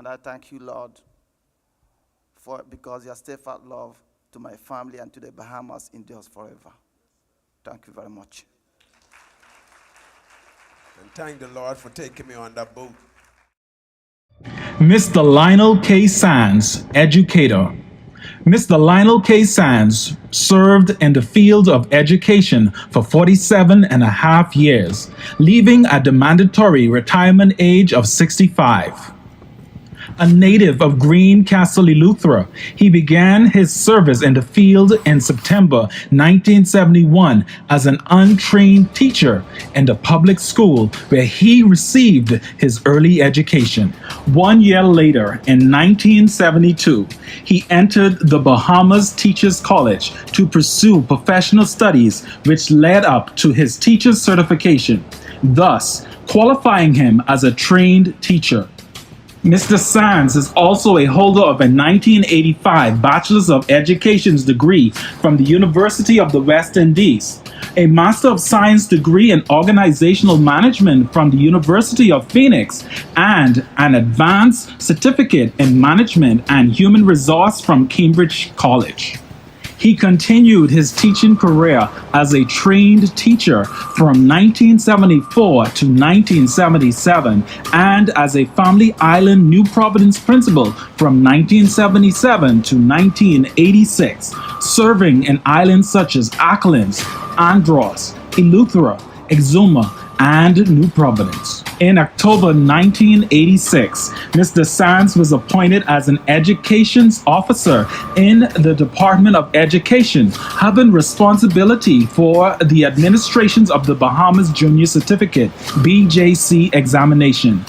And I thank you, Lord, because your steadfast love to my family and to the Bahamas endures forever. Thank you very much. And thank the Lord for taking me on that boat. Mr. Lionel K. Sands, educator. Mr. Lionel K. Sands served in the field of education for 47 and a half years, leaving at the mandatory retirement age of 65. A native of Greencastle, Eleuthera, he began his service in the field in September 1971 as an untrained teacher in the public school where he received his early education. 1 year later, in 1972, he entered the Bahamas Teachers College to pursue professional studies, which led up to his teacher's certification, thus qualifying him as a trained teacher. Mr. Sands is also a holder of a 1985 Bachelor's of Education's degree from the University of the West Indies, a Master of Science degree in Organizational Management from the University of Phoenix, and an Advanced Certificate in Management and Human Resource from Cambridge College. He continued his teaching career as a trained teacher from 1974 to 1977 and as a Family Island New Providence principal from 1977 to 1986, serving in islands such as Acklins, Andros, Eleuthera, Exuma, and New Providence. In October 1986, Mr. Sands was appointed as an educations officer in the Department of Education, having responsibility for the administrations of the Bahamas Junior Certificate (BJC) examination.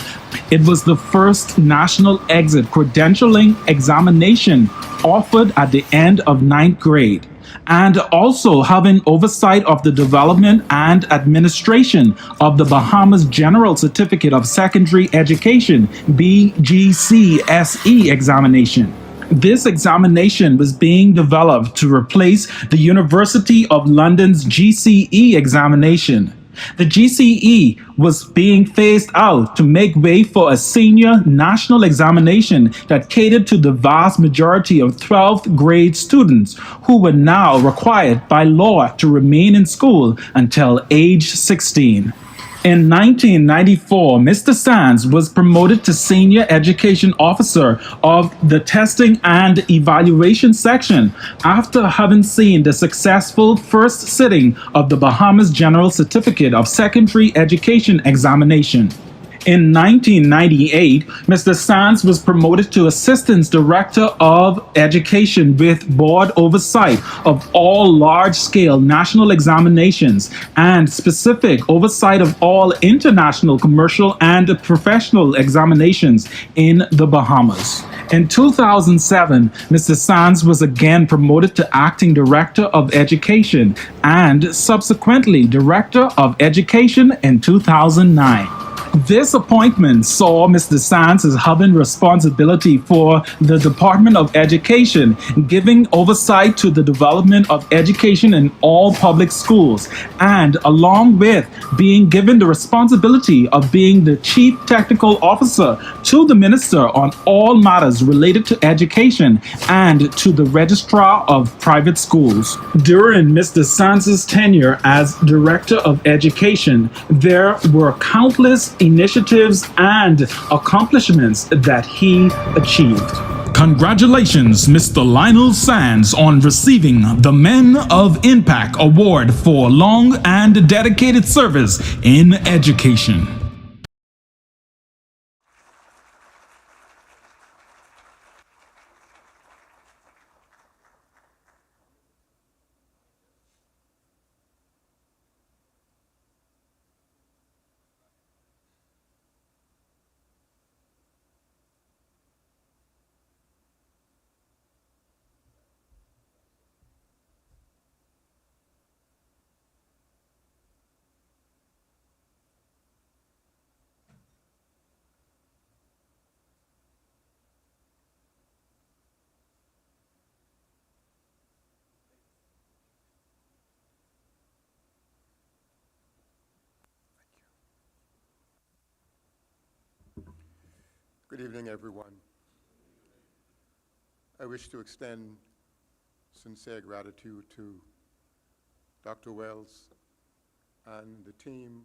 It was the first national exit credentialing examination offered at the end of ninth grade, and also having oversight of the development and administration of the Bahamas General Certificate of Secondary Education (BGCSE) examination. This examination was being developed to replace the University of London's GCE examination. The GCE was being phased out to make way for a senior national examination that catered to the vast majority of 12th grade students who were now required by law to remain in school until age 16. In 1994, Mr. Sands was promoted to Senior Education Officer of the Testing and Evaluation Section after having seen the successful first sitting of the Bahamas General Certificate of Secondary Education examination. In 1998, Mr. Sands was promoted to Assistant Director of Education with board oversight of all large-scale national examinations and specific oversight of all international commercial and professional examinations in the Bahamas. In 2007, Mr. Sands was again promoted to Acting Director of Education and subsequently Director of Education in 2009. This appointment saw Mr. Sands as having responsibility for the Department of Education, giving oversight to the development of education in all public schools, and along with being given the responsibility of being the Chief Technical Officer to the Minister on all matters related to education and to the Registrar of Private Schools. During Mr. Sands' tenure as Director of Education, there were countless initiatives and accomplishments that he achieved. Congratulations, Mr. Lionel Sands, on receiving the Men of Impact Award for long and dedicated service in education. Good evening, everyone. I wish to extend sincere gratitude to Dr. Wells and the team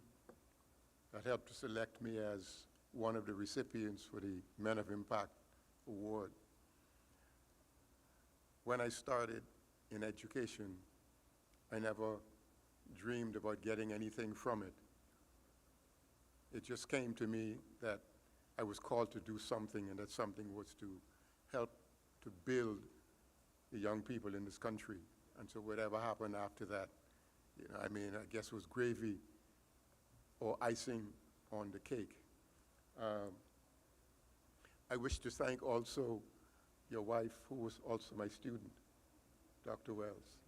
that helped to select me as one of the recipients for the Men of Impact Award. When I started in education, I never dreamed about getting anything from it. It just came to me that I was called to do something, and that something was to help to build the young people in this country. And so whatever happened after that, I guess it was gravy or icing on the cake. I wish to thank also your wife, who was also my student, Dr. Wells.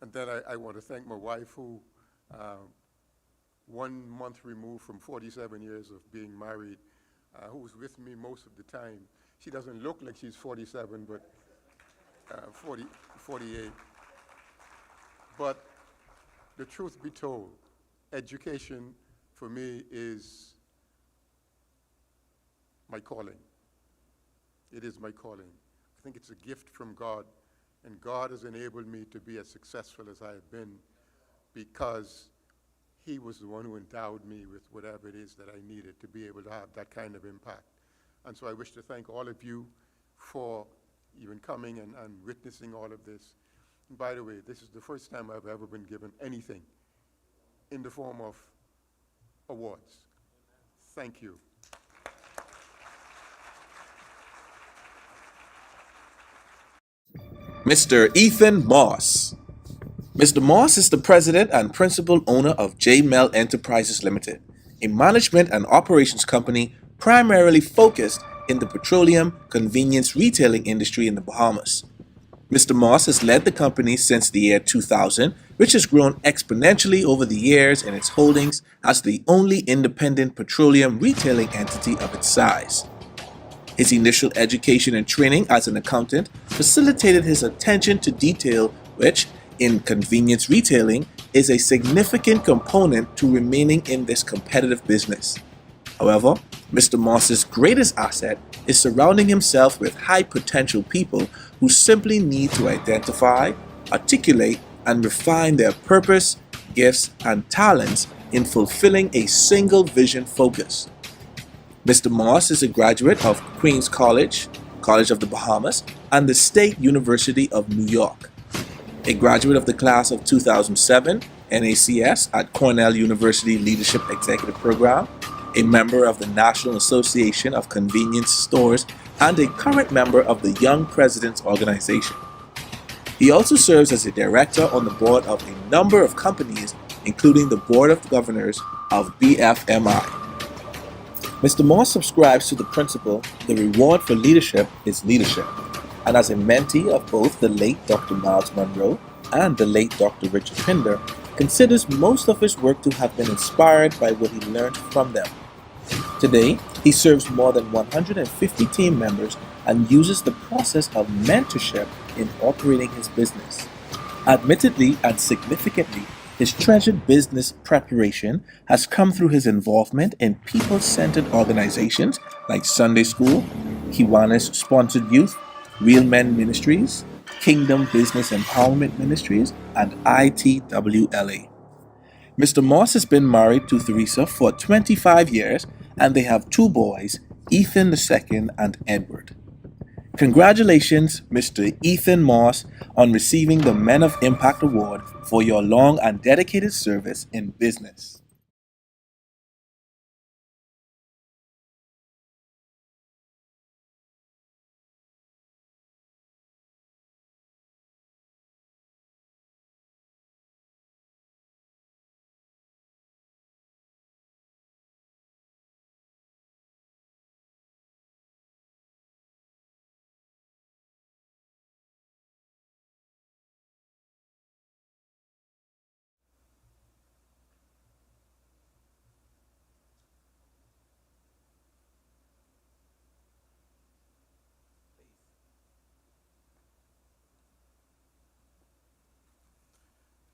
And then I want to thank my wife, who 1 month removed from 47 years of being married, who was with me most of the time. She doesn't look like she's 47, but 48. But the truth be told, education for me is my calling. It is my calling. I think it's a gift from God, and God has enabled me to be as successful as I have been because He was the one who endowed me with whatever it is that I needed to be able to have that kind of impact. And so I wish to thank all of you for even coming and witnessing all of this. And by the way, this is the first time I've ever been given anything in the form of awards. Thank you. Mr. Ethan Moss. Mr. Moss is the president and principal owner of J. Mel Enterprises Limited, a management and operations company primarily focused in the petroleum convenience retailing industry in the Bahamas. Mr. Moss has led the company since the year 2000, which has grown exponentially over the years in its holdings as the only independent petroleum retailing entity of its size. His initial education and training as an accountant facilitated his attention to detail, which, in convenience retailing, is a significant component to remaining in this competitive business. However, Mr. Moss's greatest asset is surrounding himself with high potential people who simply need to identify, articulate, and refine their purpose, gifts, and talents in fulfilling a single vision focus. Mr. Moss is a graduate of Queens College, College of the Bahamas, and the State University of New York. A graduate of the class of 2007 NACS at Cornell University Leadership Executive Program, a member of the National Association of Convenience Stores, and a current member of the Young Presidents Organization. He also serves as a director on the board of a number of companies, including the Board of Governors of BFMI. Mr. Moss subscribes to the principle, the reward for leadership is leadership, and as a mentee of both the late Dr. Miles Monroe and the late Dr. Richard Pinder, considers most of his work to have been inspired by what he learned from them. Today, he serves more than 150 team members and uses the process of mentorship in operating his business. Admittedly and significantly, his treasured business preparation has come through his involvement in people-centered organizations like Sunday School, Kiwanis Sponsored Youth, Real Men Ministries, Kingdom Business Empowerment Ministries, and ITWLA. Mr. Moss has been married to Theresa for 25 years, and they have 2 boys, Ethan II and Edward. Congratulations, Mr. Ethan Moss, on receiving the Men of Impact Award for your long and dedicated service in business.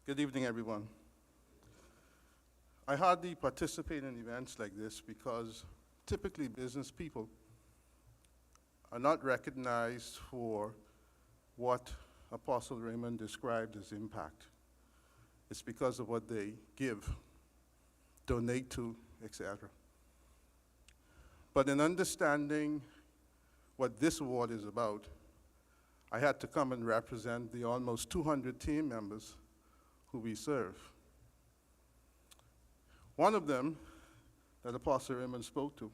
Good evening, everyone. I hardly participate in events like this because typically business people are not recognized for what Apostle Raymond described as impact. It's because of what they give, donate to, etc. But in understanding what this award is about, I had to come and represent the almost 200 team members who we serve. One of them that Apostle Raymond spoke to,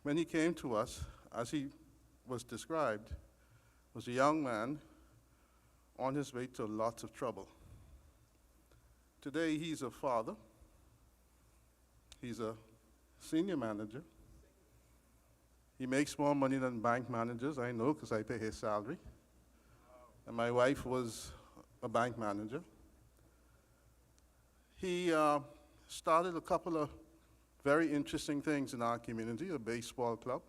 when he came to us, as he was described, was a young man on his way to lots of trouble. Today, he's a father. He's a senior manager. He makes more money than bank managers, I know, because I pay his salary. And my wife was a bank manager. He started a couple of very interesting things in our community, a baseball club.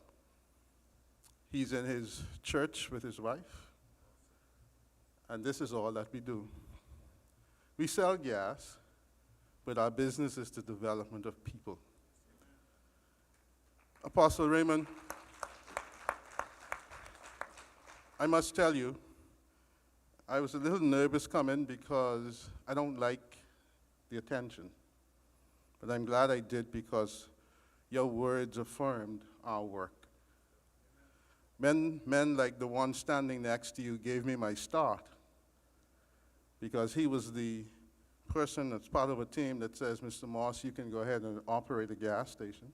He's in his church with his wife. And this is all that we do. We sell gas, but our business is the development of people. Apostle Raymond, I must tell you, I was a little nervous coming because I don't like the attention. But I'm glad I did because your words affirmed our work. Men like the one standing next to you gave me my start because he was the person that's part of a team that says, Mr. Moss, you can go ahead and operate a gas station.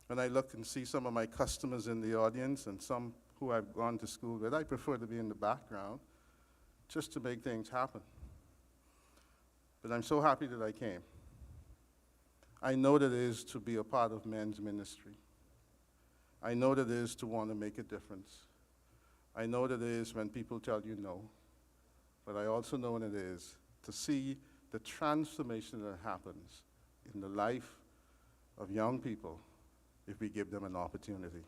When I look and see some of my customers in the audience and some who I've gone to school with, I prefer to be in the background just to make things happen. But I'm so happy that I came. I know what it is to be a part of men's ministry. I know what it is to want to make a difference. I know what it is when people tell you no. But I also know what it is to see the transformation that happens in the life of young people if we give them an opportunity.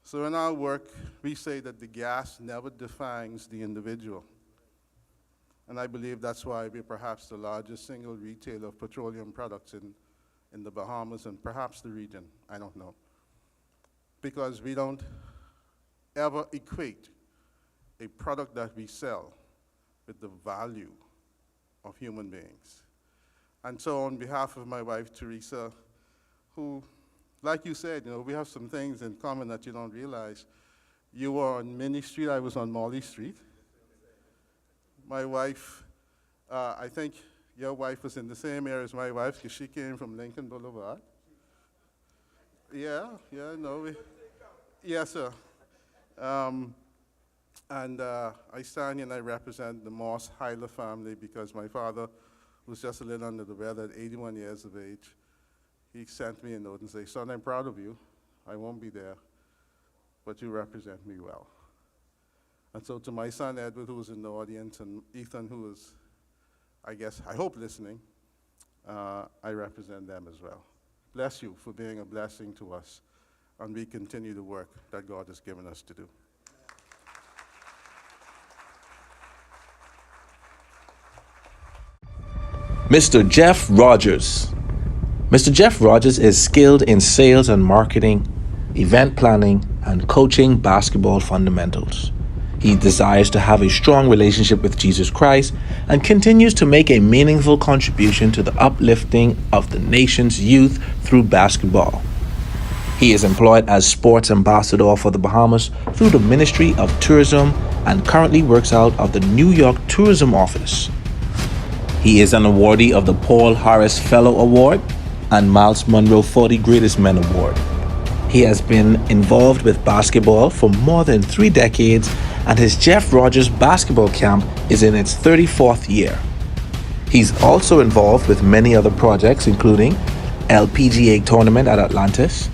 So in our work, we say that the gas never defines the individual. And I believe that's why we're perhaps the largest single retailer of petroleum products in the Bahamas and perhaps the region, I don't know. Because we don't ever equate a product that we sell with the value of human beings. And so on behalf of my wife, Teresa, who, like you said, we have some things in common that you don't realize. You were on Minnie Street, I was on Molly Street. My wife, I think your wife was in the same area as my wife because she came from Lincoln Boulevard. Yeah, no. Yes, sir. And I stand here and I represent the Moss Hyler family because my father was just a little under the weather at 81 years of age. He sent me a note and said, son, I'm proud of you. I won't be there, but you represent me well. And so to my son, Edward, who was in the audience, and Ethan, who was, I hope listening, I represent them as well. Bless you for being a blessing to us, and we continue the work that God has given us to do. Mr. Jeff Rogers. Mr. Jeff Rogers is skilled in sales and marketing, event planning, and coaching basketball fundamentals. He desires to have a strong relationship with Jesus Christ and continues to make a meaningful contribution to the uplifting of the nation's youth through basketball. He is employed as sports ambassador for the Bahamas through the Ministry of Tourism and currently works out of the New York Tourism Office. He is an awardee of the Paul Harris Fellow Award and Miles Monroe 40 Greatest Men Award. He has been involved with basketball for more than 3 decades, and his Jeff Rogers basketball camp is in its 34th year. He's also involved with many other projects, including LPGA Tournament at Atlantis,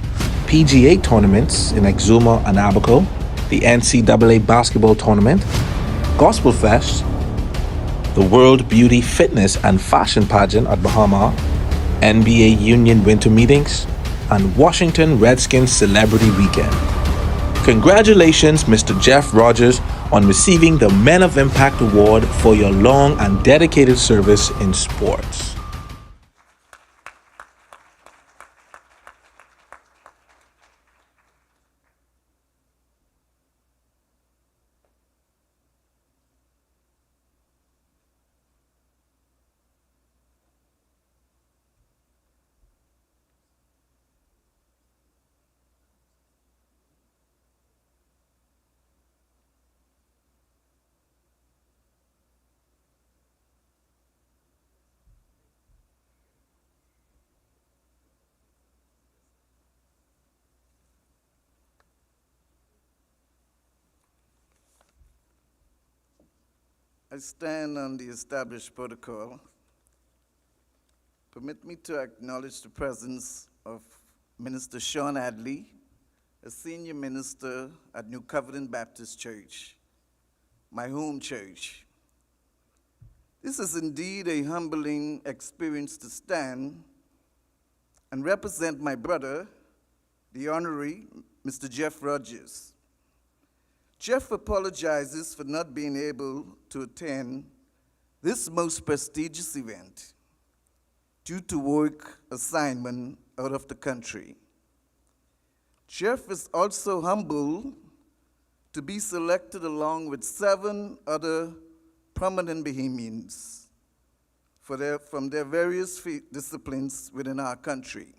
PGA tournaments in Exuma and Abaco, the NCAA Basketball Tournament, Gospel Fest, the World Beauty Fitness and Fashion Pageant at Bahama, NBA Union Winter Meetings, and Washington Redskins Celebrity Weekend. Congratulations, Mr. Jeff Rogers, on receiving the Men of Impact Award for your long and dedicated service in sports. I stand on the established protocol. Permit me to acknowledge the presence of Minister Sean Adley, a senior minister at New Covenant Baptist Church, my home church. This is indeed a humbling experience to stand and represent my brother, the Honorary Mr. Jeff Rogers. Jeff apologizes for not being able to attend this most prestigious event due to work assignment out of the country. Jeff is also humbled to be selected along with 7 other prominent Bahamians from their various disciplines within our country.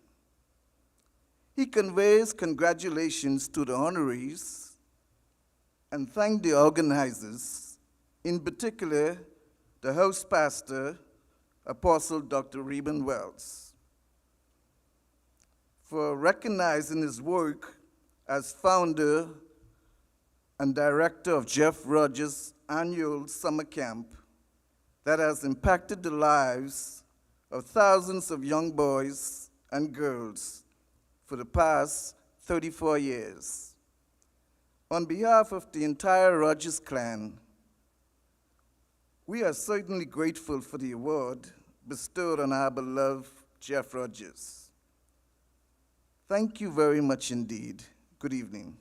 He conveys congratulations to the honorees and thank the organizers, in particular the house pastor, Apostle Dr. Raymond Wells, for recognizing his work as founder and director of Jeff Rogers' annual summer camp that has impacted the lives of thousands of young boys and girls for the past 34 years. On behalf of the entire Rogers clan, we are certainly grateful for the award bestowed on our beloved Jeff Rogers. Thank you very much indeed. Good evening.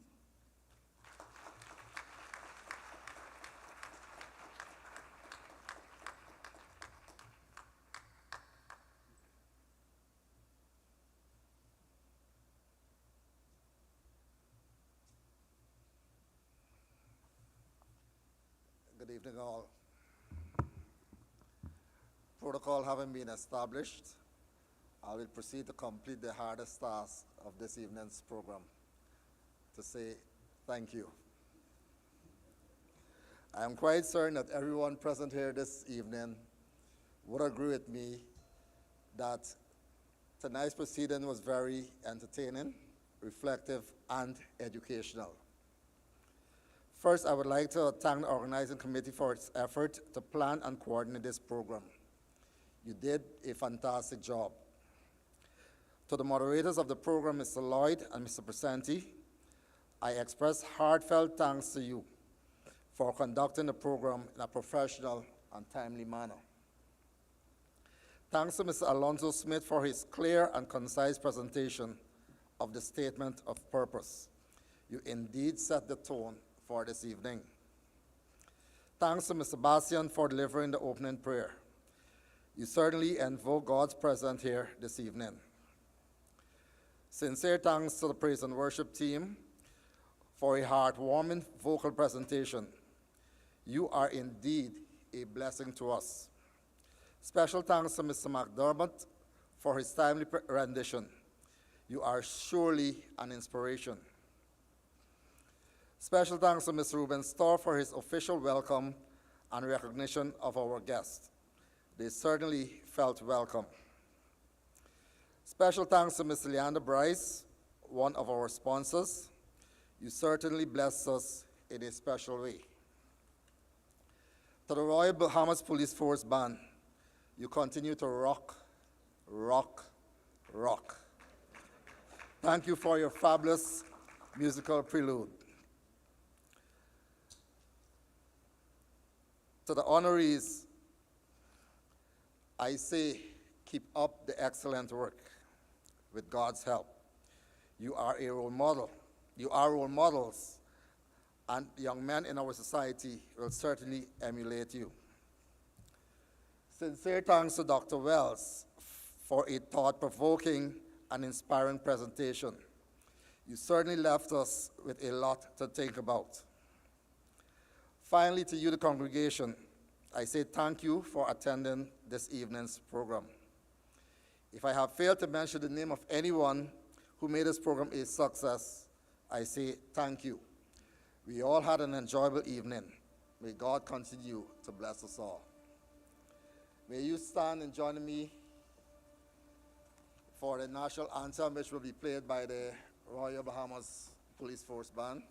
Good evening, all. Protocol having been established, I will proceed to complete the hardest task of this evening's program, to say thank you. I am quite certain that everyone present here this evening would agree with me that tonight's proceeding was very entertaining, reflective, and educational. First, I would like to thank the organizing committee for its effort to plan and coordinate this program. You did a fantastic job. To the moderators of the program, Mr. Lloyd and Mr. Presenti, I express heartfelt thanks to you for conducting the program in a professional and timely manner. Thanks to Mr. Alonzo Smith for his clear and concise presentation of the statement of purpose. You indeed set the tone for this evening. Thanks to Mr. Bastian for delivering the opening prayer. You certainly invoke God's presence here this evening. Sincere thanks to the praise and worship team for a heartwarming vocal presentation. You are indeed a blessing to us. Special thanks to Mr. McDermott for his timely rendition. You are surely an inspiration. Special thanks to Mr. Ruben Starr for his official welcome and recognition of our guests. They certainly felt welcome. Special thanks to Mr. Leander Bryce, one of our sponsors. You certainly blessed us in a special way. To the Royal Bahamas Police Force Band, you continue to rock, rock, rock. Thank you for your fabulous musical prelude. To the honorees, I say, keep up the excellent work with God's help. You are a role model. You are role models and young men in our society will certainly emulate you. Sincere thanks to Dr. Wells for a thought-provoking and inspiring presentation. You certainly left us with a lot to think about. Finally, to you, the congregation, I say thank you for attending this evening's program. If I have failed to mention the name of anyone who made this program a success, I say thank you. We all had an enjoyable evening. May God continue to bless us all. May you stand and join me for the national anthem, which will be played by the Royal Bahamas Police Force Band.